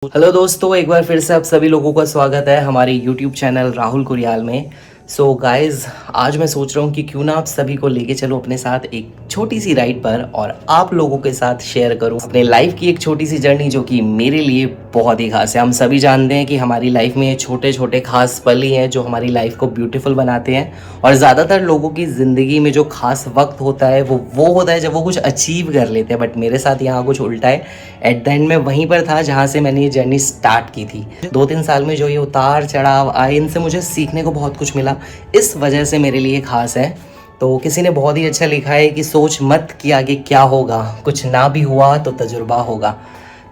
Hello दोस्तों, एक बार फिर से आप सभी लोगों का स्वागत है हमारे यूट्यूब चैनल राहुल कुरियाल में। सो गाइस, आज मैं सोच रहा हूँ कि क्यों ना आप सभी को लेके चलो अपने साथ एक छोटी सी राइड पर और आप लोगों के साथ शेयर करूँ अपने लाइफ की एक छोटी सी जर्नी जो कि मेरे लिए बहुत ही खास है। हम सभी जानते हैं कि हमारी लाइफ में छोटे छोटे खास पल ही हैं जो हमारी लाइफ को ब्यूटीफुल बनाते हैं, और ज़्यादातर लोगों की ज़िंदगी में जो खास वक्त होता है वो होता है जब वो कुछ अचीव कर लेते हैं। बट मेरे साथ यहाँ कुछ उल्टा है। एट द एंड में वहीं पर था जहाँ से मैंने ये जर्नी स्टार्ट की थी। 2-3 साल में जो ये उतार चढ़ाव आए, इनसे मुझे सीखने को बहुत कुछ मिला, इस वजह से मेरे लिए खास है। तो किसी ने बहुत ही अच्छा लिखा है कि सोच मत कि आगे क्या होगा, कुछ ना भी हुआ तो तजुर्बा होगा।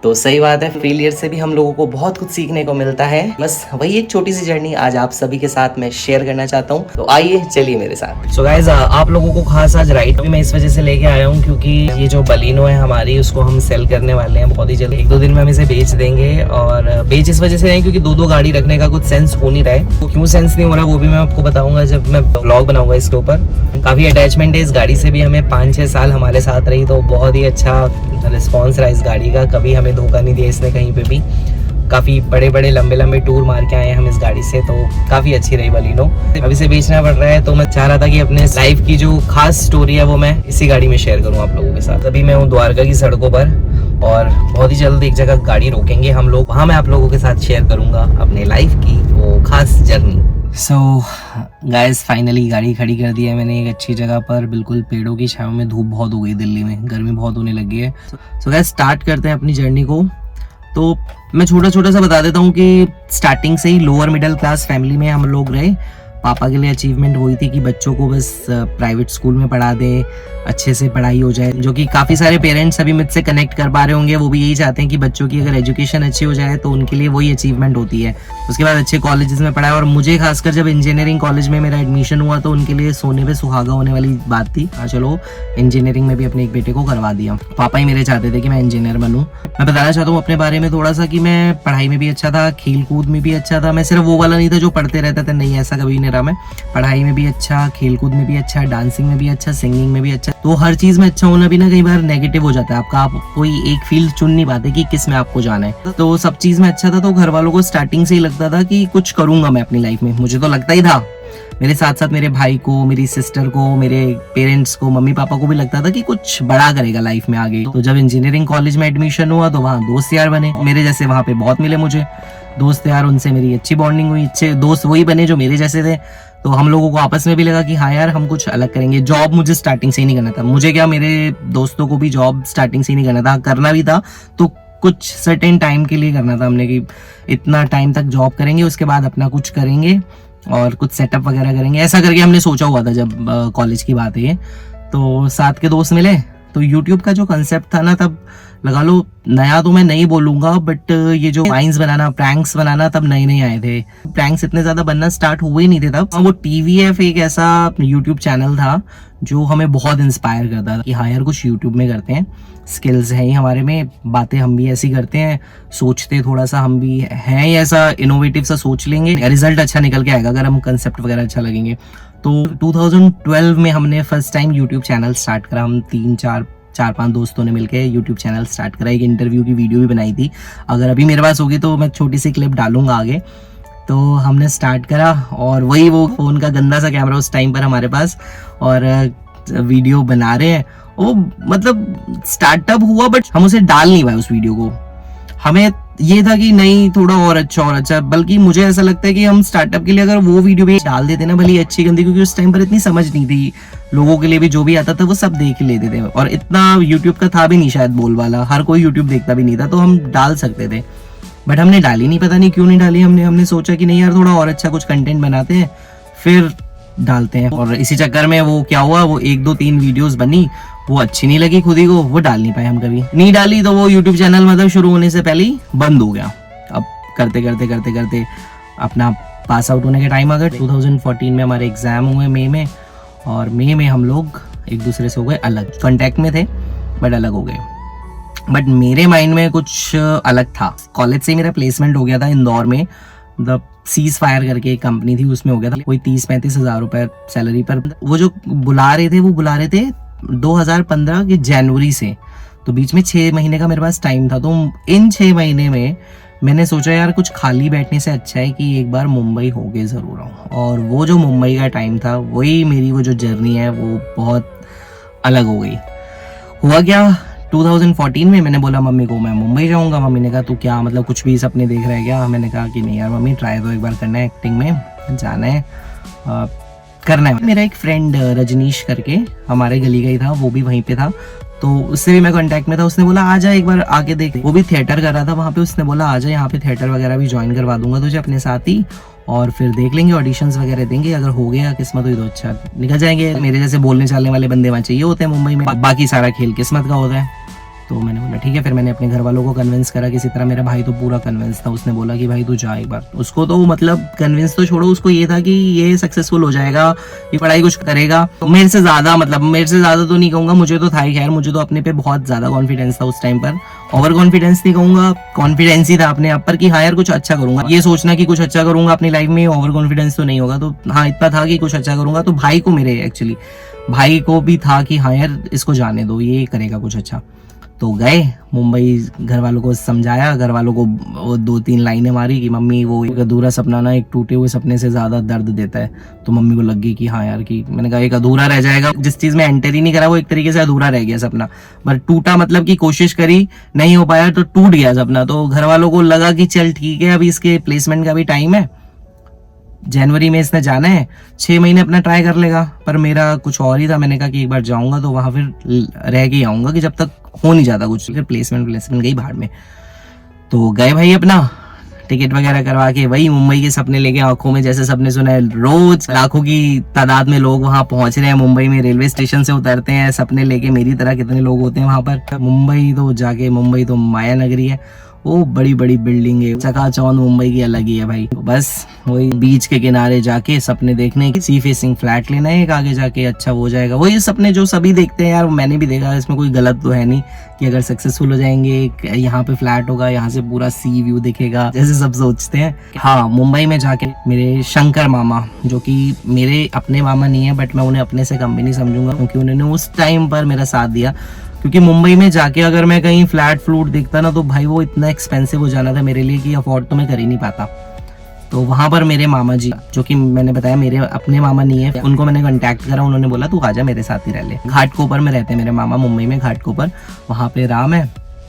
तो सही बात है, फेलियर से भी हम लोगों को बहुत कुछ सीखने को मिलता है। बस वही एक छोटी सी जर्नी आज आप सभी के साथ मैं शेयर करना चाहता हूँ। तो आइए चलिए मेरे साथ। सो गाइस, आप लोगों को खास आज राइड भी मैं इस वजह से लेके आया हूँ क्योंकि ये जो बलिनो है हमारी, उसको हम सेल करने वाले हैं बहुत ही जल्द। 1-2 दिन में हम इसे बेच देंगे। और बेच इस वजह से नहीं क्योंकि 2-2 गाड़ी रखने का कुछ सेंस हो नहीं रहा है। तो क्यों सेंस नहीं हो रहा वो भी मैं आपको बताऊंगा जब मैं व्लॉग बनाऊंगा इसके ऊपर। काफी अटैचमेंट है इस गाड़ी से भी, हमें 5-6 साल हमारे साथ रही, तो बहुत ही अच्छा रिस्पॉन्स रहा इस गाड़ी का। कभी हमें धोखा नहीं दिया इसने कहीं पे भी। काफ़ी बड़े बड़े लंबे टूर मार के आए हैं हम इस गाड़ी से, तो काफ़ी अच्छी रही बलिनो। अब इसे बेचना पड़ रहा है, तो मैं चाह रहा था कि अपने लाइफ की जो खास स्टोरी है वो मैं इसी गाड़ी में शेयर करूँ आप लोगों के साथ। अभी मैं हूँ द्वारका की सड़कों पर और बहुत ही जल्द एक जगह गाड़ी रोकेंगे हम लोग, वहाँ मैं आप लोगों के साथ शेयर करूँगा अपने लाइफ की वो खास जर्नी। सो गाइस, फाइनली गाड़ी खड़ी कर दी है मैंने एक अच्छी जगह पर, बिल्कुल पेड़ों की छांव में। धूप बहुत हो गई दिल्ली में, गर्मी बहुत होने लगी है। सो गाइस, स्टार्ट करते हैं अपनी जर्नी को। तो मैं छोटा सा बता देता हूँ कि स्टार्टिंग से ही लोअर मिडिल क्लास फैमिली में हम लोग रहे। पापा के लिए अचीवमेंट वही थी कि बच्चों को बस प्राइवेट स्कूल में पढ़ा दे, अच्छे से पढ़ाई हो जाए, जो कि काफ़ी सारे पेरेंट्स अभी मुझसे कनेक्ट कर पा रहे होंगे। वो भी यही चाहते हैं कि बच्चों की अगर एजुकेशन अच्छी हो जाए तो उनके लिए वही अचीवमेंट होती है। उसके बाद अच्छे कॉलेजेस में पढ़ाया, और मुझे खासकर जब इंजीनियरिंग कॉलेज में मेरा एडमिशन हुआ तो उनके लिए सोने पे सुहागा होने वाली बात थी। हाँ चलो, इंजीनियरिंग में भी अपने एक बेटे को करवा दिया। पापा ही मेरे चाहते थे कि मैं इंजीनियर बनूँ। मैं बताना चाहता हूँ अपने बारे में थोड़ा सा कि मैं पढ़ाई में भी अच्छा था, खेल कूद में भी अच्छा था। मैं सिर्फ वो वाला नहीं था जो पढ़ते रहता था, नहीं, ऐसा कभी नहीं रहा। मैं पढ़ाई में भी अच्छा, खेल कूद में भी अच्छा, डांसिंग में भी अच्छा, सिंगिंग में भी अच्छा। तो हर चीज में अच्छा होना भी ना कई बार नेगेटिव हो जाता है आपका। आप कोई एक फील्ड चुन नहीं पाते कि किस में आपको जाना है। तो सब चीज में अच्छा था, तो घर वालों को स्टार्टिंग से ही लगता था कि कुछ करूंगा मैं अपनी लाइफ में। मुझे तो लगता ही था, मेरे साथ साथ मेरे भाई को, मेरी सिस्टर को, मेरे पेरेंट्स को, मम्मी पापा को भी लगता था कि कुछ बड़ा करेगा लाइफ में आगे। तो जब इंजीनियरिंग कॉलेज में एडमिशन हुआ तो वहाँ दोस्त यार बने मेरे जैसे, वहाँ पे बहुत मिले मुझे दोस्त यार। उनसे मेरी अच्छी बॉन्डिंग हुई, अच्छे दोस्त वही बने जो मेरे जैसे थे। तो हम लोगों को आपस में भी लगा कि हाँ यार, हम कुछ अलग करेंगे। जॉब मुझे स्टार्टिंग से ही नहीं करना था, मुझे क्या, मेरे दोस्तों को भी जॉब स्टार्टिंग से ही नहीं करना था। करना भी था तो कुछ सर्टेन टाइम के लिए करना था हमने, कि इतना टाइम तक जॉब करेंगे, उसके बाद अपना कुछ करेंगे और कुछ सेटअप वगैरह करेंगे। ऐसा करके हमने सोचा हुआ था जब कॉलेज की बात है। तो साथ के दोस्त मिले, तो यूट्यूब का जो कंसेप्ट था ना, तब लगा लो नया तो मैं नहीं बोलूंगा, बट ये जो वाइन्स बनाना, प्रैंक्स बनाना तब नए नए आए थे। प्रैंक्स इतने ज्यादा बनना स्टार्ट हुए ही नहीं थे तब। वो TVF एक ऐसा यूट्यूब चैनल था जो हमें बहुत इंस्पायर करता था कि हाँ यार, कुछ यूट्यूब में करते हैं, स्किल्स है ही हमारे में, बातें हम भी ऐसी करते हैं, सोचते थोड़ा सा हम भी हैं, ऐसा इनोवेटिव सा सोच लेंगे, रिजल्ट अच्छा निकल के आएगा अगर हम कंसेप्ट वगैरह अच्छा लगेंगे। तो 2012 में हमने first time YouTube channel start करा। हम 4-5 दोस्तों ने मिलकर यूट्यूब चैनल स्टार्ट करा। एक इंटरव्यू की वीडियो भी बनाई थी, अगर अभी मेरे पास होगी तो मैं छोटी सी क्लिप डालूंगा आगे। तो हमने स्टार्ट करा, और वही वो फ़ोन का गंदा सा कैमरा उस टाइम पर हमारे पास, और वीडियो बना रहे हैं। वो मतलब स्टार्टअप हुआ, बट हम उसे डाल नहीं पाए उस वीडियो को। हमें ये था कि नहीं, थोड़ा और अच्छा, बल्कि मुझे ऐसा लगता है कि हम स्टार्टअप के लिए अगर वो वीडियो भी डाल देते ना, भले अच्छी गंदी, क्योंकि उस टाइम पर इतनी समझ नहीं थी लोगों के लिए भी, जो भी आता था वो सब देख लेते थे, और इतना यूट्यूब का था भी नहीं शायद बोलबाला, हर कोई यूट्यूब देखता भी नहीं था, तो हम डाल सकते थे। बट हमने डाली नहीं, पता नहीं क्यों नहीं डाली। हमने सोचा कि नहीं यार, थोड़ा और अच्छा कुछ कंटेंट बनाते हैं, फिर डालते हैं। और इसी चक्कर में वो क्या हुआ, वो 1-2-3 वीडियोस बनी, वो अच्छी नहीं लगी खुद ही को, वो डाल नहीं पाए हम, कभी नहीं डाली। तो वो यूट्यूब चैनल मतलब शुरू होने से पहले ही बंद हो गया। अब करते करते अपना पास आउट होने के टाइम आ गया। 2014 में हमारे एग्जाम हुए मई में, और मई में हम लोग एक दूसरे से हो गए अलग। कांटेक्ट में थे बट अलग हो गए। बट मेरे माइंड में कुछ अलग था। कॉलेज से मेरा प्लेसमेंट हो गया था इंदौर में, द सीज फायर करके एक कंपनी थी, उसमें हो गया था। कोई 30-35 हज़ार रुपए सैलरी पर। वो जो बुला रहे थे 2015 के जनवरी से, तो बीच में 6 महीने का मेरे पास टाइम था। तो इन 6 महीने में मैंने सोचा यार कुछ खाली बैठने से अच्छा है कि एक बार मुंबई होके ज़रूर आऊँ। और वो जो मुंबई का टाइम था, वही मेरी वो जो जर्नी है वो बहुत अलग हो गई। हुआ क्या, 2014 में मैंने बोला मम्मी को मैं मुंबई जाऊंगा। मम्मी ने कहा तू क्या मतलब कुछ भी सपने देख रहा है क्या? मैंने कहा कि नहीं यार मम्मी, ट्राई तो एक बार करना है, एक्टिंग में जाना है, करना है। मेरा एक फ्रेंड रजनीश करके हमारे गली का ही था, वो भी वहीं पे था, तो उससे भी मैं कांटेक्ट में था। उसने बोला आ जा एक बार आके देख। वो भी थिएटर कर रहा था वहाँ पे। उसने बोला आ जा यहाँ पे, थिएटर वगैरह भी ज्वाइन करवा दूंगा तुझे अपने साथ ही, और फिर देख लेंगे, ऑडिशंस वगैरह देंगे, अगर हो गया किस्मत हुई तो अच्छा निकल जाएंगे। मेरे जैसे बोलने चालने वाले बंदे वहाँ चाहिए होते हैं मुंबई में, बाकी सारा खेल किस्मत का होता है। तो मैंने बोला ठीक है। फिर मैंने अपने घर वालों को कन्विंस करा किसी तरह। मेरा भाई तो पूरा कन्विंस था, उसने बोला कि भाई तू जा एक बार। उसको तो मतलब कन्विंस तो छोड़ो, उसको ये था कि ये सक्सेसफुल हो जाएगा, ये पढ़ाई कुछ करेगा। तो मेरे से ज्यादा तो नहीं कहूंगा, मुझे तो था ही खैर, मुझे तो अपने पे बहुत ज्यादा कॉन्फिडेंस था उस टाइम पर। ओवर कॉन्फिडेंस नहीं कहूंगा, कॉन्फिडेंस ही था अपने आप पर कि हाँ यार कुछ अच्छा करूंगा। ये सोचना कि कुछ अच्छा करूंगा अपनी लाइफ में, ओवर कॉन्फिडेंस तो नहीं होगा। तो हाँ इतना था कि कुछ अच्छा करूंगा। तो भाई को, मेरे एक्चुअली भाई को भी था कि हाँ यार इसको जाने दो, ये करेगा कुछ अच्छा। तो गए मुंबई, घर वालों को समझाया, घर वालों को वो 2-3 लाइनें मारी कि मम्मी वो एक अधूरा सपना ना एक टूटे हुए सपने से ज्यादा दर्द देता है। तो मम्मी को लग गई कि हाँ यार, कि मैंने कहा एक अधूरा रह जाएगा, जिस चीज में एंटर ही नहीं करा वो एक तरीके से अधूरा रह गया सपना। बट टूटा मतलब कि कोशिश करी, नहीं हो पाया तो टूट गया सपना। तो घर वालों को लगा कि चल ठीक है, अभी इसके प्लेसमेंट का भी टाइम है, जनवरी में इसने जाना है, 6 महीने अपना ट्राई कर लेगा। पर मेरा कुछ और ही था, मैंने कहा कि एक बार जाऊंगा तो वहां फिर रह के आऊंगा, कि जब तक हो नहीं जाता कुछ। फिर प्लेसमेंट गई भाड़ में। तो गए भाई अपना टिकट वगैरह करवा के, वही मुंबई के सपने लेके आंखों में, जैसे सपने सुना है रोज लाखों की तादाद में लोग वहां पहुंच रहे हैं मुंबई में, रेलवे स्टेशन से उतरते हैं सपने लेके। मेरी तरह कितने लोग होते हैं वहां पर। मुंबई तो माया नगरी है, वो बड़ी बड़ी बिल्डिंग है, चकाचौंध मुंबई की अलग ही है भाई। बस वही बीच के किनारे जाके सपने देखने, सी फेसिंग फ्लैट लेना है एक, आगे जाके अच्छा हो जाएगा। वही सपने जो सभी देखते हैं यार, मैंने भी देखा, इसमें कोई गलत तो है नहीं कि अगर सक्सेसफुल हो जाएंगे, यहाँ पे फ्लैट होगा, यहाँ से पूरा सी व्यू दिखेगा, जैसे सब सोचते हैं। हाँ, मुंबई में जाके मेरे शंकर मामा, जो कि मेरे अपने मामा नहीं है बट मैं उन्हें अपने से कम भी नहीं समझूंगा, क्योंकि उन्होंने उस टाइम पर मेरा साथ दिया। क्योंकि मुंबई में जाके अगर मैं कहीं फ्लैट फ्लूट देखता ना, तो भाई वो इतना एक्सपेंसिव हो जाना था मेरे लिए कि अफोर्ड तो मैं कर ही नहीं पाता। तो वहां पर मेरे मामा जी, जो कि मैंने बताया मेरे अपने मामा नहीं है, उनको मैंने कांटेक्ट करा, उन्होंने बोला तू आजा मेरे साथ ही रह ले। घाटकोपर में रहते हैं मेरे मामा, मुंबई में घाटकोपर, वहाँ पे राम है।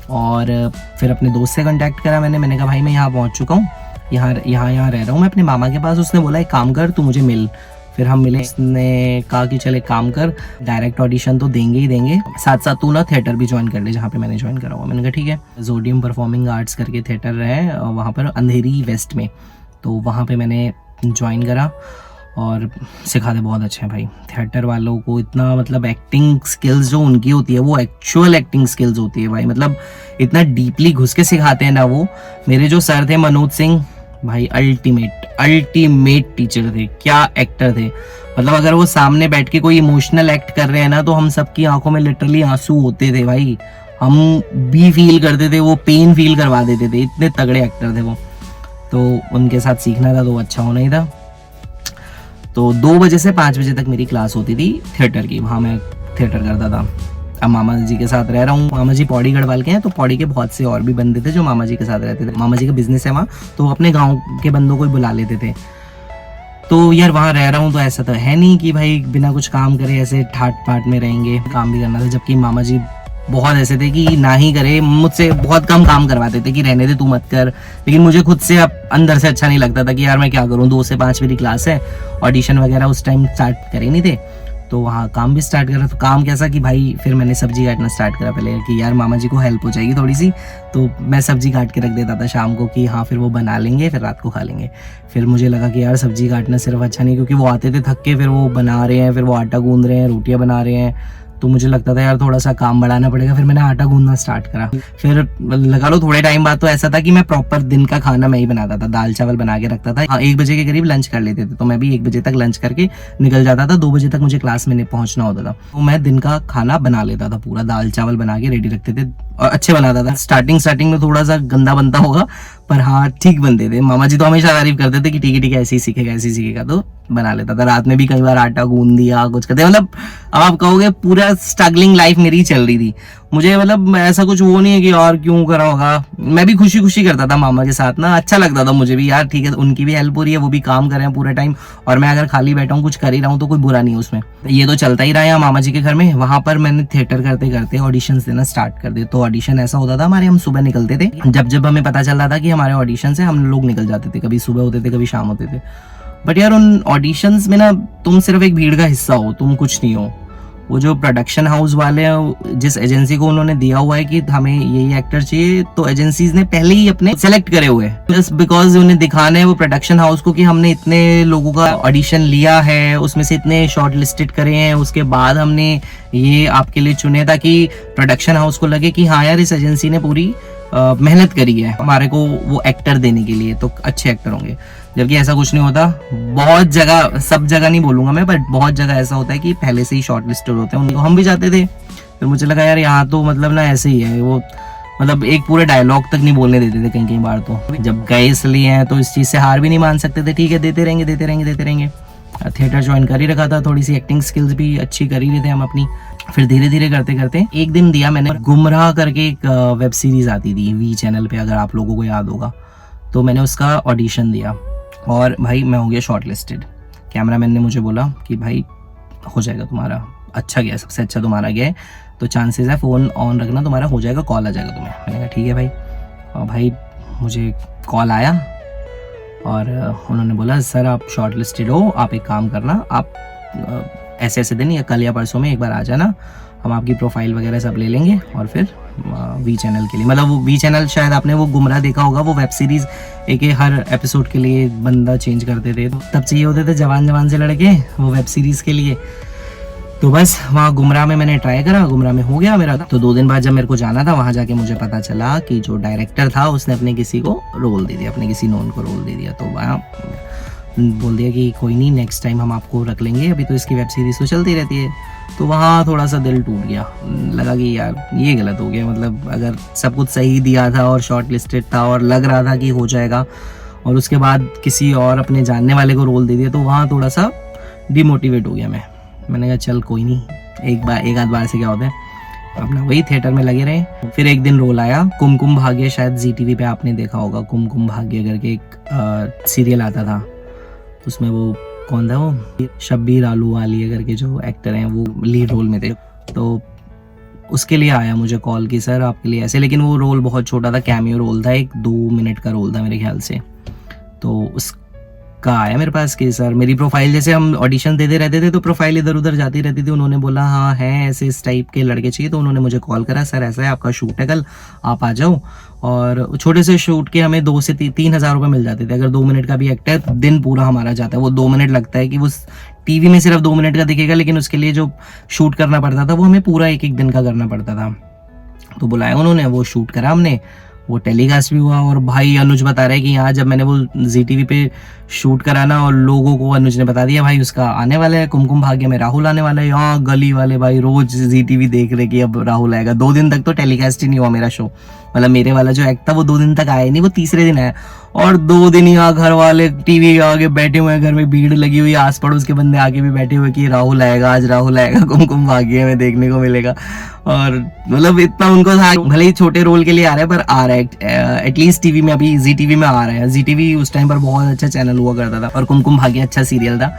और फिर अपने दोस्त से कांटेक्ट करा मैंने कहा भाई मैं यहाँ पहुँच चुका हूँ, यहाँ रह रहा हूँ मैं अपने मामा के पास। उसने बोला एक काम कर, तू मुझे मिल। फिर हम मिले, उसने कहा कि चल एक काम कर, डायरेक्ट ऑडिशन तो देंगे ही देंगे, साथ साथ तू ना थिएटर भी ज्वाइन कर ले जहाँ पे मैंने ज्वाइन करा हुआ। मैंने कहा ठीक है। जोडियम परफॉर्मिंग आर्ट्स करके थिएटर है वहाँ पर अंधेरी वेस्ट में, तो वहाँ पे मैंने ज्वाइन करा और सिखाते बहुत अच्छे हैं भाई। थिएटर वालों को इतना मतलब एक्टिंग स्किल्स जो उनकी होती है वो एक्चुअल एक्टिंग स्किल्स होती है भाई, मतलब इतना डीपली घुस के सिखाते हैं ना वो। मेरे जो सर थे मनोज सिंह भाई, अल्टीमेट टीचर थे, क्या एक्टर थे। मतलब अगर वो सामने बैठ के कोई इमोशनल एक्ट कर रहे हैं ना, तो हम सबकी आंखों में लिटरली आंसू होते थे भाई, हम भी फील करते थे, वो पेन फील करवा देते थे, इतने तगड़े एक्टर थे वो। तो उनके साथ सीखना था तो अच्छा होना ही था। तो 2 बजे से 5 बजे तक मेरी क्लास होती थी थिएटर की, वहाँ मैं थिएटर करता था। अब मामा जी के साथ रह रहा हूँ, मामा जी पौड़ी गढ़वाल के हैं, तो पौड़ी के बहुत से और भी बंदे थे जो मामा जी के साथ रहते थे। मामा जी का बिजनेस है वहाँ, तो वो अपने गाँव के बंदों को ही बुला लेते थे। तो यार वहाँ रह रहा हूँ तो ऐसा तो है नहीं कि भाई बिना कुछ काम करे ऐसे ठाट पाट में रहेंगे, काम भी करना था। जबकि मामा जी बहुत ऐसे थे कि ना ही करे, मुझसे बहुत कम काम करवाते थे कि रहने दे तू मत कर। लेकिन मुझे खुद से अब अंदर से अच्छा नहीं लगता था कि यार मैं क्या करूँ, 2 से 5 मेरी क्लास है, ऑडिशन वगैरह उस टाइम स्टार्ट करे नहीं थे, तो वहाँ काम भी स्टार्ट करा। तो काम कैसा कि भाई फिर मैंने सब्जी काटना स्टार्ट करा पहले, कि यार मामा जी को हेल्प हो जाएगी थोड़ी सी, तो मैं सब्जी काट के रख देता था शाम को कि हाँ फिर वो बना लेंगे, फिर रात को खा लेंगे। फिर मुझे लगा कि यार सब्जी काटना सिर्फ अच्छा नहीं, क्योंकि वो आते थे थक के, फिर वो बना रहे हैं, फिर वो आटा गूंद रहे हैं, रोटियां बना रहे हैं, तो मुझे लगता था यार थोड़ा सा काम बढ़ाना पड़ेगा। फिर मैंने आटा गूंदना स्टार्ट करा। फिर लगा लो थोड़े टाइम बाद तो ऐसा था कि मैं प्रॉपर दिन का खाना मैं ही बनाता था, दाल चावल बना के रखता था। हाँ, 1 बजे के करीब लंच कर लेते थे, तो मैं भी 1 बजे तक लंच करके निकल जाता था। 2 बजे तक मुझे क्लास में पहुंचना होता था, तो मैं दिन का खाना बना लेता था, पूरा दाल चावल बना के रेडी रखते थे। और अच्छे बनाता था। स्टार्टिंग में थोड़ा सा गंदा बनता होगा, पर हाँ ठीक बनते थे। मामा जी तो हमेशा तारीफ करते थे कि ठीक है ऐसे ही सीखेगा, तो बना लेता था। रात में भी कई बार आटा गूंद दिया, कुछ करते, मतलब अब आप कहोगे पूरा स्ट्रगलिंग लाइफ मेरी चल रही थी। मुझे मतलब ऐसा कुछ वो नहीं है कि और क्यों करा होगा, मैं भी खुशी खुशी करता था मामा के साथ ना, अच्छा लगता था मुझे भी यार, ठीक है उनकी भी हेल्प हो रही है, वो भी काम कर रहे हैं पूरे टाइम, और मैं अगर खाली बैठा हूँ कुछ कर ही रहा हूँ तो कोई बुरा नहीं है उसमें। ये तो चलता ही रहा है मामा जी के घर में। वहां पर मैंने थिएटर करते करते ऑडिशंस देना स्टार्ट कर दिए। तो ऑडिशन ऐसा होता था हमारे, हम सुबह निकलते थे, जब हमें पता चल रहा था कि हमारे ऑडिशन है हम लोग निकल जाते थे, कभी सुबह होते थे कभी शाम होते थे। बट यार उन ऑडिशंस में ना तुम सिर्फ एक भीड़ का हिस्सा हो, तुम कुछ नहीं हो। वो जो प्रोडक्शन हाउस वाले हैं, जिस एजेंसी को उन्होंने दिया हुआ है कि हमें यही एक्टर चाहिए, तो एजेंसीज ने पहले ही अपने सेलेक्ट करे हुए हैं, जस्ट बिकॉज उन्हें दिखाने वो प्रोडक्शन हाउस को कि हमने इतने लोगों का ऑडिशन लिया है, उसमें से इतने शॉर्ट लिस्टेड करे हैं, उसके बाद हमने ये आपके लिए चुने, ताकि प्रोडक्शन हाउस को लगे कि हाँ यार इस एजेंसी ने पूरी मेहनत करी है हमारे को वो एक्टर देने के लिए, तो अच्छे एक्टर होंगे। जबकि ऐसा कुछ नहीं होता। बहुत जगह, सब जगह नहीं बोलूंगा मैं, बट बहुत जगह ऐसा होता है कि पहले से ही शॉर्ट लिस्टेड होते हैं उनको। हम भी जाते थे, फिर मुझे लगा यार यहाँ तो मतलब ना ऐसे ही है, वो मतलब एक पूरे डायलॉग तक नहीं बोलने देते थे कई बार। तो जब गए इसलिए हैं तो इस चीज से हार भी नहीं मान सकते थे, ठीक है देते रहेंगे। थिएटर ज्वाइन कर ही रखा था, थोड़ी सी एक्टिंग स्किल्स भी अच्छी कर ही रहे थे हम अपनी। फिर धीरे धीरे करते करते एक दिन दिया मैंने, गुमराह करके एक वेब सीरीज आती थी वी चैनल पे, अगर आप लोगों को याद होगा। तो मैंने उसका ऑडिशन दिया और भाई मैं हो गया शॉर्ट लिस्टेड। कैमरामैन ने मुझे बोला कि भाई हो जाएगा तुम्हारा, अच्छा गया, सबसे अच्छा तुम्हारा गया है, तो चांसेस है फ़ोन ऑन रखना, तुम्हारा हो जाएगा, कॉल आ जाएगा तुम्हें। मैंने कहा ठीक है भाई। और भाई मुझे कॉल आया और उन्होंने बोला सर आप शॉर्ट लिस्टेड हो, आप एक काम करना, आप ऐसे दिन या कल या परसों में एक बार आ जाना, हम आपकी प्रोफाइल वगैरह सब ले लेंगे और फिर वी चैनल के लिए, मतलब वो वी चैनल शायद आपने वो गुमराह देखा होगा, वो वेब सीरीज एक हर एपिसोड के लिए बंदा चेंज करते थे, तब चाहिए होते थे जवान से लड़के वो वेब सीरीज के लिए। तो बस वहाँ गुमराह में मैंने ट्राई करा, गुमराह में हो गया मेरा। तो 2 दिन बाद जब मेरे को जाना था वहाँ जाके मुझे पता चला कि जो डायरेक्टर था उसने अपने किसी को रोल दे दिया, अपने किसी नोन को रोल दे दिया। तो वहाँ बोल दिया कि कोई नहीं नेक्स्ट टाइम हम आपको रख लेंगे, अभी तो इसकी वेब सीरीज तो चलती रहती है। तो वहाँ थोड़ा सा दिल टूट गया, लगा कि यार ये गलत हो गया, मतलब अगर सब कुछ सही दिया था और शॉर्ट लिस्टेड था और लग रहा था कि हो जाएगा, और उसके बाद किसी और अपने जानने वाले को रोल दे दिया, तो वहाँ थोड़ा सा डिमोटिवेट हो गया मैंने कहा चल कोई नहीं, एक आध बार से क्या होता है, अपना वही थिएटर में लगे रहे। फिर एक दिन रोल आया कुमकुम भाग्य, शायद जी टीवी पे आपने देखा होगा, कुमकुम भाग्य करके एक सीरियल आता था, उसमें वो कौन था, वो शब्बीर आलूवालिया करके जो एक्टर हैं वो लीड रोल में थे। तो उसके लिए आया मुझे कॉल की सर आपके लिए ऐसे, लेकिन वो रोल बहुत छोटा था, कैमियो रोल था, 1-2 मिनट का रोल था मेरे ख्याल से। तो उसका आया मेरे पास कि सर मेरी प्रोफाइल, जैसे हम ऑडिशन देते रहते थे तो प्रोफाइल इधर उधर जाती रहती थी, उन्होंने बोला हाँ है ऐसे इस टाइप के लड़के चाहिए, तो उन्होंने मुझे कॉल करा सर ऐसा है आपका शूट है कल, आप आ जाओ। और छोटे से शूट के हमें 2 से 3 हज़ार रुपये मिल जाते थे, अगर 2 मिनट का भी एक्ट है दिन पूरा हमारा जाता है। वो 2 मिनट लगता है कि वो टीवी में सिर्फ 2 मिनट का दिखेगा, लेकिन उसके लिए जो शूट करना पड़ता था वो हमें पूरा एक दिन का करना पड़ता था। तो बुलाया उन्होंने, वो शूट करा हमने, वो टेलीकास्ट भी हुआ। और भाई अनुज बता रहे कि यहाँ जब मैंने वो जी टीवी पे शूट करा ना, और लोगों को अनुज ने बता दिया भाई उसका आने वाला है, कुमकुम भाग्य में राहुल आने वाला है, यहाँ गली वाले भाई रोज जी टीवी देख रहे कि अब राहुल आएगा। 2 दिन तक तो टेलीकास्ट ही नहीं हुआ मेरा शो, मतलब मेरे वाला जो एक्ट था वो 2 दिन तक आया नहीं, वो तीसरे दिन आया। और 2 दिन यहाँ घर वाले टीवी के आगे बैठे हुए हैं, घर में भीड़ लगी हुई, आस पड़ोस के बंदे आके भी बैठे हुए कि राहुल आएगा, आज राहुल आएगा, कुमकुम भाग्य में देखने को मिलेगा। और मतलब इतना उनको था, भले ही छोटे रोल के लिए आ रहा है पर आ रहा है एटलीस्ट टीवी में, अभी जी टीवी में आ रहा है। जी टीवी उस टाइम पर बहुत अच्छा चैनल हुआ करता था और कुमकुम भाग्य अच्छा सीरियल था।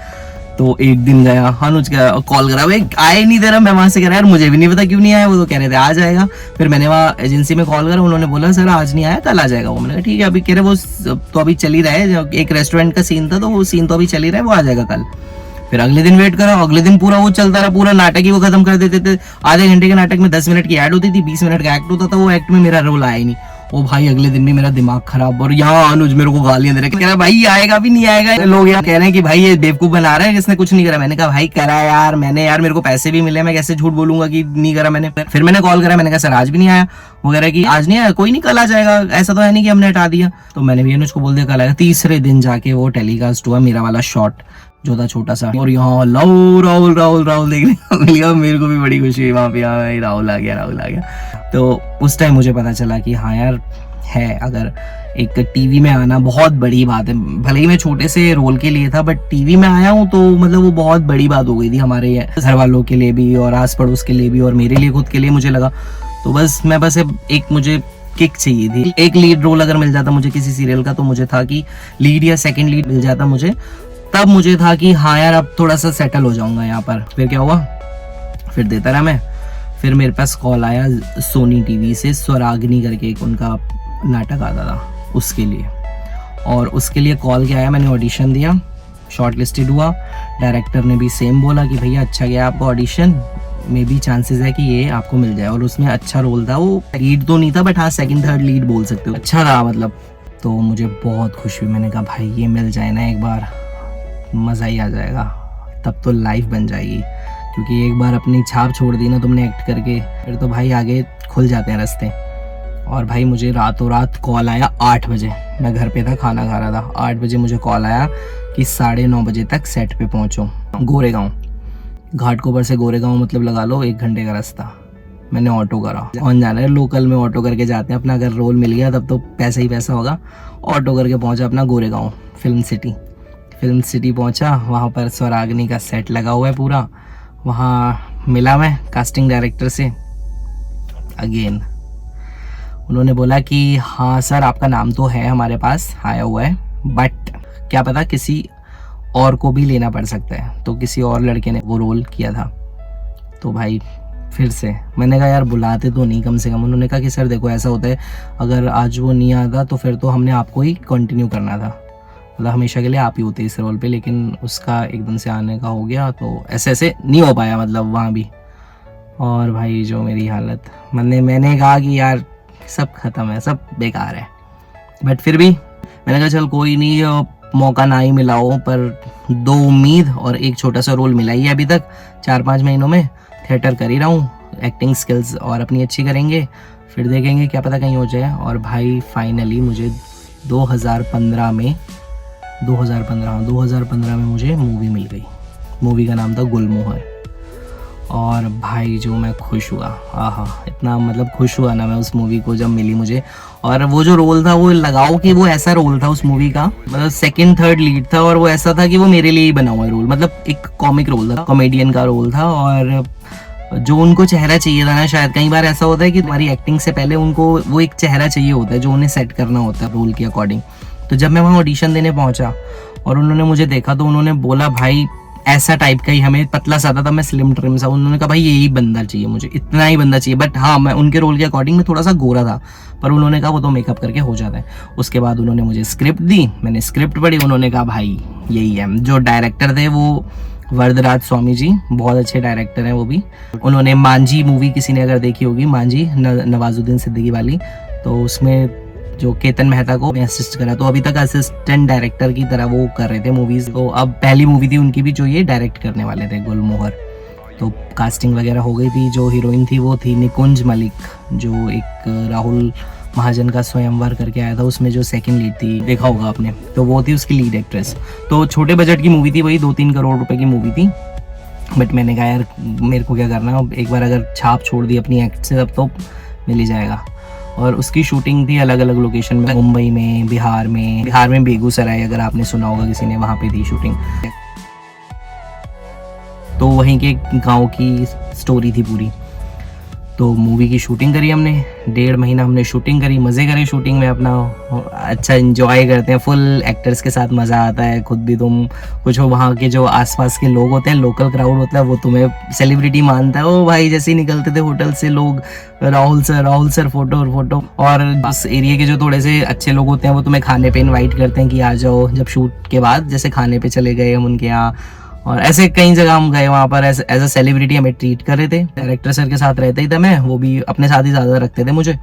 तो एक दिन गया, अनुज का कॉल करा, भाई आए नहीं दे रहा, मैं वहां से कह रहा यार मुझे भी नहीं पता क्यों नहीं आया, वो तो कह रहे थे आ जाएगा। फिर मैंने वहाँ एजेंसी में कॉल करा, उन्होंने बोला सर आज नहीं आया कल आ जाएगा वो। मैंने कहा ठीक है, अभी कह रहे वो तो अभी चल ही रहा है, एक रेस्टोरेंट का सीन था तो वो सीन तो अभी चल ही रहा है, वो आ जाएगा कल। फिर अगले दिन वेट करा, अगले दिन पूरा वो चलता रहा, पूरा नाटक ही वो खत्म कर देते थे। आधे घंटे के नाटक में 10 मिनट की ऐड होती थी, 20 मिनट का एक्ट होता था, वो एक्ट में मेरा रोल आया ही नहीं। ओ भाई अगले दिन भी मेरा दिमाग खराब, और यहाँ अनुज मेरे को गालियां दे रहे, कह रहा भाई आएगा भी नहीं आएगा, लोग यहाँ कह रहे हैं कि भाई ये बेवकूफ बना रहा है, इसने कुछ नहीं करा। मैंने कहा भाई करा यार मैंने, यार मेरे को पैसे भी मिले, मैं कैसे झूठ बोलूंगा कि नहीं करा मैंने। फिर मैंने कॉल करा, मैंने कहा सर आज भी नहीं आया, वो कह रहा है कि आज नहीं आया, कोई नहीं कल आ जाएगा, ऐसा तो है नहीं कि हमने हटा दिया। तो मैंने भी अनुज को बोल दिया कल आएगा। तीसरे दिन जाके वो टेलीकास्ट हुआ मेरा वाला शॉट, जो था छोटा सा, और यहाँ राहुल राहुल राहुल राहुल देखने को मिल गया। मेरे को भी बड़ी खुशी हुई वहाँ पे, हाँ भाई राहुल आ गया, राहुल आ गया। तो उस टाइम मुझे पता चला कि हाँ यार है, अगर एक टीवी में आना बहुत बड़ी बात है। भले ही मैं छोटे से रोल के लिए था, बट टीवी में आया हूँ तो मतलब वो बहुत बड़ी बात हो गई थी हमारे घर वालों के लिए भी और आस पड़ोस के लिए भी और मेरे लिए खुद के लिए। मुझे लगा तो बस एक मुझे किक चाहिए थी, एक लीड रोल अगर मिल जाता मुझे किसी सीरियल का, तो मुझे था कि लीड या सेकंड लीड मिल जाता मुझे, तब मुझे था कि हाँ यार अब थोड़ा सा सेटल हो जाऊंगा यहाँ पर। फिर क्या हुआ, फिर देता रहा मैं। फिर मेरे पास कॉल आया सोनी टीवी से, स्वराग्नि करके एक उनका नाटक आता था उसके लिए, और उसके लिए कॉल किया आया। मैंने ऑडिशन दिया, शॉर्ट लिस्टेड हुआ। डायरेक्टर ने भी सेम बोला कि भैया अच्छा गया आपका ऑडिशन, मे बी चांसेस है कि ये आपको मिल जाए। और उसमें अच्छा रोल था, वो लीड तो नहीं था बट हाँ सेकंड थर्ड लीड बोल सकते हो, अच्छा था मतलब। तो मुझे बहुत खुशी हुई, मैंने कहा भाई ये मिल जाए ना एक बार, मज़ा ही आ जाएगा, तब तो लाइफ बन जाएगी। क्योंकि एक बार अपनी छाप छोड़ दी ना तुमने एक्ट करके, फिर तो भाई आगे खुल जाते हैं रास्ते। और भाई मुझे रातों रात कॉल आया 8 बजे, मैं घर पे था, खाना खा रहा था। 8 बजे मुझे कॉल आया कि 9:30 बजे तक सेट पे पहुंचो। गोरेगांव, घाटकोपर से गोरेगांव मतलब लगा लो 1 घंटे का रास्ता। मैंने ऑटो करा, कौन जाना है, लोकल में ऑटो करके जाते हैं अपना, अगर रोल मिल गया तब तो पैसा ही पैसा होगा। ऑटो करके पहुंचा अपना गोरेगांव फिल्म सिटी पहुंचा। वहाँ पर स्वराग्नि का सेट लगा हुआ है पूरा। वहाँ मिला मैं कास्टिंग डायरेक्टर से। अगेन उन्होंने बोला कि हाँ सर आपका नाम तो है हमारे पास आया हुआ है, बट क्या पता किसी और को भी लेना पड़ सकता है। तो किसी और लड़के ने वो रोल किया था। तो भाई फिर से मैंने कहा यार बुलाते तो नहीं कम से कम। उन्होंने कहा कि सर देखो ऐसा होता है, अगर आज वो नहीं आता तो फिर तो हमने आपको ही कंटिन्यू करना था, मतलब हमेशा के लिए आप ही होते इस रोल पे, लेकिन उसका एकदम से आने का हो गया तो ऐसे नहीं हो पाया मतलब वहाँ भी। और भाई जो मेरी हालत, मैंने कहा कि यार सब खत्म है, सब बेकार है। बट फिर भी मैंने कहा चल कोई नहीं, मौका ना ही मिला हो, पर 2 उम्मीद और एक छोटा सा रोल मिला ही है अभी तक 4-5 महीनों में। थिएटर कर ही रहा हूँ, एक्टिंग स्किल्स और अपनी अच्छी करेंगे, फिर देखेंगे क्या पता कहीं हो जाए। और भाई फाइनली मुझे 2015 में मुझे मूवी मिल गई। मूवी का नाम था गुलमोहर। और भाई जो मैं खुश हुआ, आहा इतना मतलब खुश हुआ ना मैं उस मूवी को जब मिली मुझे। और वो जो रोल था वो लगाओ कि वो ऐसा रोल था उस मूवी का, मतलब सेकंड थर्ड लीड था, और वो ऐसा था कि वो मेरे लिए ही बना हुआ रोल, मतलब एक कॉमिक रोल था, कॉमेडियन का रोल था। और जो उनको चेहरा चाहिए था ना, शायद कई बार ऐसा होता है कि तुम्हारी एक्टिंग से पहले उनको वो एक चेहरा चाहिए होता है जो उन्हें सेट करना होता है रोल के अकॉर्डिंग। तो जब मैं वहाँ ऑडिशन देने पहुंचा और उन्होंने मुझे देखा तो उन्होंने बोला भाई ऐसा टाइप का ही हमें, पतला सा था मैं स्लिम ट्रिम सा। उन्होंने कहा भाई यही बंदा चाहिए मुझे, इतना ही बंदा चाहिए। बट हाँ मैं उनके रोल के अकॉर्डिंग में थोड़ा सा गोरा था, पर उन्होंने कहा वो तो मेकअप करके हो जाता है। उसके बाद उन्होंने मुझे स्क्रिप्ट दी, मैंने स्क्रिप्ट पढ़ी, उन्होंने कहा भाई यही है। जो डायरेक्टर थे वो वरदराज स्वामी जी, बहुत अच्छे डायरेक्टर हैं वो भी। उन्होंने मांझी मूवी, किसी ने अगर देखी होगी मांझी, नवाजुद्दीन सिद्दीकी वाली, तो उसमें जो केतन मेहता को असिस्ट करा, तो अभी तक असिस्टेंट डायरेक्टर की तरह वो कर रहे थे मूवीज। तो अब पहली मूवी थी उनकी भी जो ये डायरेक्ट करने वाले थे, गुलमोहर। तो कास्टिंग वगैरह हो गई थी। जो हीरोइन थी वो थी निकुंज मलिक, जो एक राहुल महाजन का स्वयंवर करके आया था, उसमें जो सेकंड लीड थी, देखा होगा आपने, तो वो थी उसकी लीड एक्ट्रेस। तो छोटे बजट की मूवी थी, वही 2-3 करोड़ रुपए की मूवी थी। बट मैंने कहा यार मेरे को क्या करना है, एक बार अगर छाप छोड़ दी अपनी एक्ट से तब तो मिल ही जाएगा। और उसकी शूटिंग थी अलग अलग लोकेशन में, मुंबई में, बिहार में बेगूसराय, अगर आपने सुना होगा किसी ने, वहाँ पे थी शूटिंग। तो वहीं के गांव की स्टोरी थी पूरी। तो मूवी की शूटिंग करी हमने, 1.5 महीना हमने शूटिंग करी, मज़े करे शूटिंग में अपना, अच्छा एंजॉय करते हैं फुल, एक्टर्स के साथ मज़ा आता है, खुद भी तुम कुछ हो, वहाँ के जो आसपास के लोग होते हैं, लोकल क्राउड होता है, वो तुम्हें सेलिब्रिटी मानता है। ओ भाई जैसे ही निकलते थे होटल से लोग, राहुल सर फोटो। और उस एरिया के जो थोड़े से अच्छे लोग होते हैं वो तुम्हें खाने पे इन्वाइट करते हैं कि आ जाओ, जब शूट के बाद जैसे खाने पे चले गए हम उनके यहाँ। और ऐसे कई जगह हम गए, वहाँ पर एज अ सेलिब्रिटी हमें ट्रीट कर रहे थे। डायरेक्टर सर के साथ रहता ही था मैं, वो भी अपने साथ ही ज़्यादा रखते थे मुझे।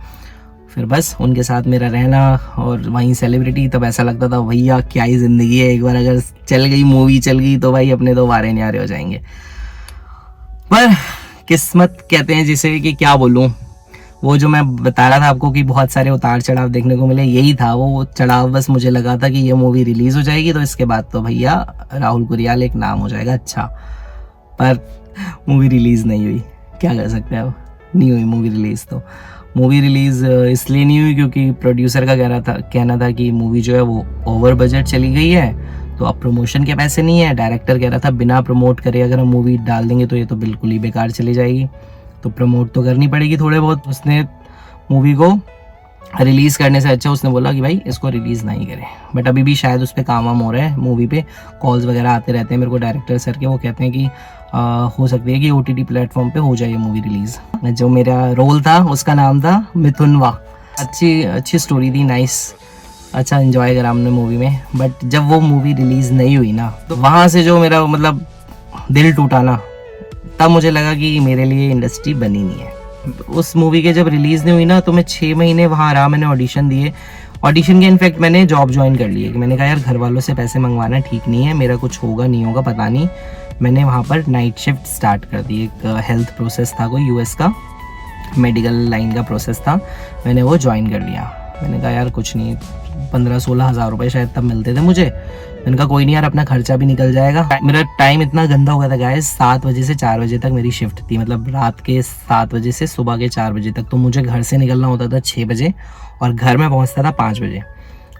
फिर बस उनके साथ मेरा रहना और वहीं सेलिब्रिटी, तब ऐसा लगता था भैया क्या ही ज़िंदगी है, एक बार अगर चल गई मूवी चल गई तो भाई अपने तो वारे न्यारे हो जाएंगे। पर किस्मत कहते हैं जिसे, कि क्या बोलूँ, वो जो मैं बता रहा था आपको कि बहुत सारे उतार चढ़ाव देखने को मिले, यही था वो चढ़ाव। बस मुझे लगा था कि ये मूवी रिलीज हो जाएगी तो इसके बाद तो भैया राहुल कुरियाल एक नाम हो जाएगा अच्छा, पर मूवी रिलीज नहीं हुई। क्या कर सकते हैं, अब नहीं हुई मूवी रिलीज। तो मूवी रिलीज इसलिए नहीं हुई क्योंकि प्रोड्यूसर का कहना था कि मूवी जो है वो ओवर बजट चली गई है, तो अब प्रमोशन के पैसे नहीं है। डायरेक्टर कह रहा था बिना प्रमोट करे अगर हम मूवी डाल देंगे तो ये तो बिल्कुल ही बेकार चली जाएगी, तो प्रमोट तो करनी पड़ेगी थोड़े बहुत। उसने मूवी को रिलीज़ करने से अच्छा उसने बोला कि भाई इसको रिलीज़ नहीं करें। बट अभी भी शायद उस पर काम वाम हो रहा है, मूवी पे कॉल्स वगैरह आते रहते हैं मेरे को डायरेक्टर सर के। वो कहते हैं कि हो सकती है कि OTT प्लेटफॉर्म पे हो जाए मूवी रिलीज़। जो मेरा रोल था उसका नाम था मिथुनवा। अच्छी स्टोरी थी, नाइस, अच्छा इन्जॉय करा हमने मूवी में। बट जब वो मूवी रिलीज़ नहीं हुई ना, तो वहाँ से जो मेरा मतलब दिल टूटा ना, तब मुझे लगा कि मेरे लिए इंडस्ट्री बनी नहीं है। उस मूवी के जब रिलीज़ नहीं हुई ना, तो मैं 6 महीने वहाँ रहा, मैंने ऑडिशन दिए। ऑडिशन के इनफैक्ट मैंने जॉब ज्वाइन कर ली है कि मैंने कहा यार घर वालों से पैसे मंगवाना ठीक नहीं है, मेरा कुछ होगा नहीं होगा पता नहीं। मैंने वहाँ पर नाइट शिफ्ट स्टार्ट कर दी। एक हेल्थ प्रोसेस था कोई US का, मेडिकल लाइन का प्रोसेस था, मैंने वो ज्वाइन कर लिया। मैंने कहा यार कुछ नहीं, 15-16 हज़ार रुपये शायद तब मिलते थे मुझे। मैंने कहा कोई नहीं यार, अपना खर्चा भी निकल जाएगा। मेरा टाइम इतना गंदा हो गया था गाइस, 7 बजे से 4 बजे तक मेरी शिफ्ट थी, मतलब रात के 7 बजे से सुबह के 4 बजे तक। तो मुझे घर से निकलना होता था 6 बजे और घर में पहुंचता था 5 बजे।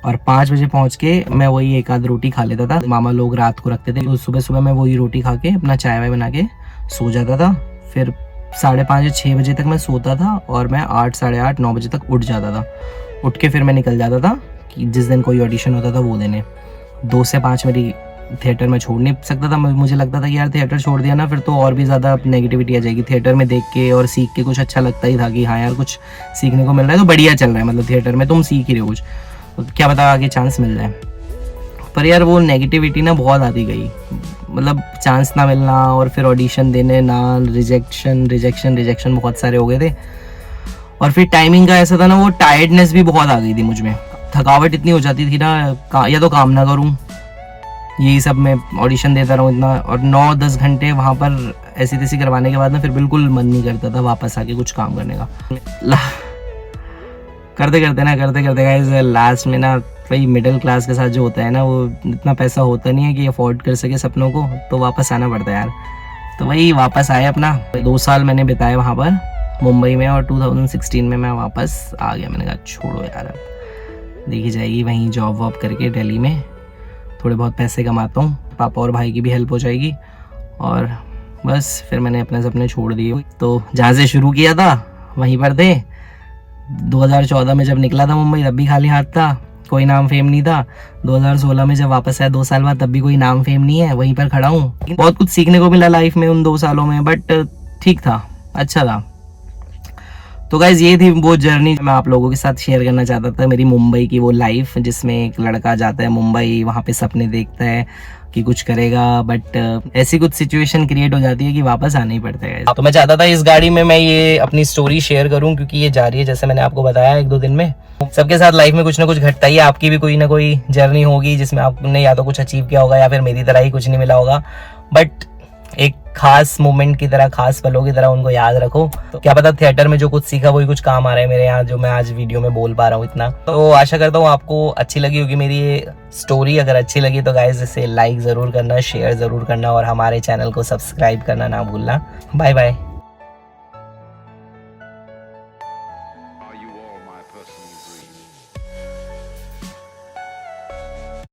और 5 बजे पहुंच के मैं वही एक आध रोटी खा लेता था, मामा लोग रात को रखते थे, तो सुबह सुबह मैं वही रोटी खा के अपना चाय वाय बना के सो जाता था। फिर 5:30 या 6 बजे तक मैं सोता था और मैं 8, 8:30, 9 बजे तक उठ जाता था। उठ के फिर मैं निकल जाता था कि जिस दिन कोई ऑडिशन होता था वो देने। 2 से 5 मेरी थिएटर में छोड़ नहीं सकता था। मुझे लगता था कि यार थिएटर छोड़ दिया ना फिर तो और भी ज़्यादा नेगेटिविटी आ जाएगी। थिएटर में देख के और सीख के कुछ अच्छा लगता ही था कि हाँ यार कुछ सीखने को मिल रहा है, तो बढ़िया चल रहा है, मतलब थिएटर में तुम सीख ही रहे हो कुछ, तो क्या पता आगे चांस मिल जाए। पर यार वो नेगेटिविटी ना बहुत आती गई, मतलब चांस ना मिलना और फिर ऑडिशन देने ना, रिजेक्शन बहुत सारे हो गए थे। और फिर टाइमिंग का ऐसा था ना, वो टायर्डनेस भी बहुत आ गई थी मुझ में, थकावट इतनी हो जाती थी ना, या तो काम ना करूं, यही सब मैं ऑडिशन देता रहूं इतना, और 9-10 घंटे वहाँ पर ऐसी तैसी करवाने के बाद ना फिर बिल्कुल मन नहीं करता था वापस आके कुछ काम करने का। करते करते गाइस लास्ट में ना भाई मिडिल क्लास के साथ जो होता है ना, वो इतना पैसा होता नहीं है कि अफोर्ड कर सके सपनों को, तो वापस आना पड़ता है यार। तो वही वापस आए अपना, 2 साल मैंने बिताए वहाँ पर मुंबई में, और 2016 में मैं वापस आ गया। मैंने कहा छोड़ो यार, अब देखी जाएगी, वहीं जॉब वॉब करके दिल्ली में थोड़े बहुत पैसे कमाता हूँ, पापा और भाई की भी हेल्प हो जाएगी, और बस फिर मैंने अपने सपने छोड़ दिए। तो जहाँ से शुरू किया था वहीं पर थे। 2014 में जब निकला था मुंबई तब भी खाली हाथ था, कोई नाम फेम नहीं था। 2016 में जब वापस आया 2 साल बाद, तब भी कोई नाम फेम नहीं है, वहीं पर खड़ा हूँ। बहुत कुछ सीखने को मिला लाइफ में उन 2 सालों में, बट ठीक था, अच्छा था। तो गाइज ये थी वो जर्नी मैं आप लोगों के साथ शेयर करना चाहता था, मेरी मुंबई की वो लाइफ, जिसमें एक लड़का जाता है मुंबई, वहाँ पे सपने देखता है कि कुछ करेगा, बट ऐसी कुछ सिचुएशन क्रिएट हो जाती है कि वापस आना ही पड़ता है। तो मैं चाहता था इस गाड़ी में मैं ये अपनी स्टोरी शेयर करूं, क्योंकि ये जारी है, जैसे मैंने आपको बताया 1-2 दिन में सबके साथ लाइफ में कुछ ना कुछ घटता ही है। आपकी भी कोई ना कोई जर्नी होगी जिसमें आपने या तो कुछ अचीव किया होगा या फिर मेरी तरह ही कुछ नहीं मिला होगा, बट एक खास मोमेंट की तरह, खास पलों की तरह उनको याद रखो। तो क्या पता थिएटर में जो कुछ सीखा वही कुछ काम आ रहा है मेरे यहाँ, जो मैं आज वीडियो में बोल पा रहा हूँ इतना। तो आशा करता हूँ आपको अच्छी लगी होगी मेरी ये स्टोरी। अगर अच्छी लगी तो गाइस इसे लाइक ज़रूर करना, शेयर ज़रूर करना, और हमारे चैनल को सब्सक्राइब करना ना भूलना। Bye bye.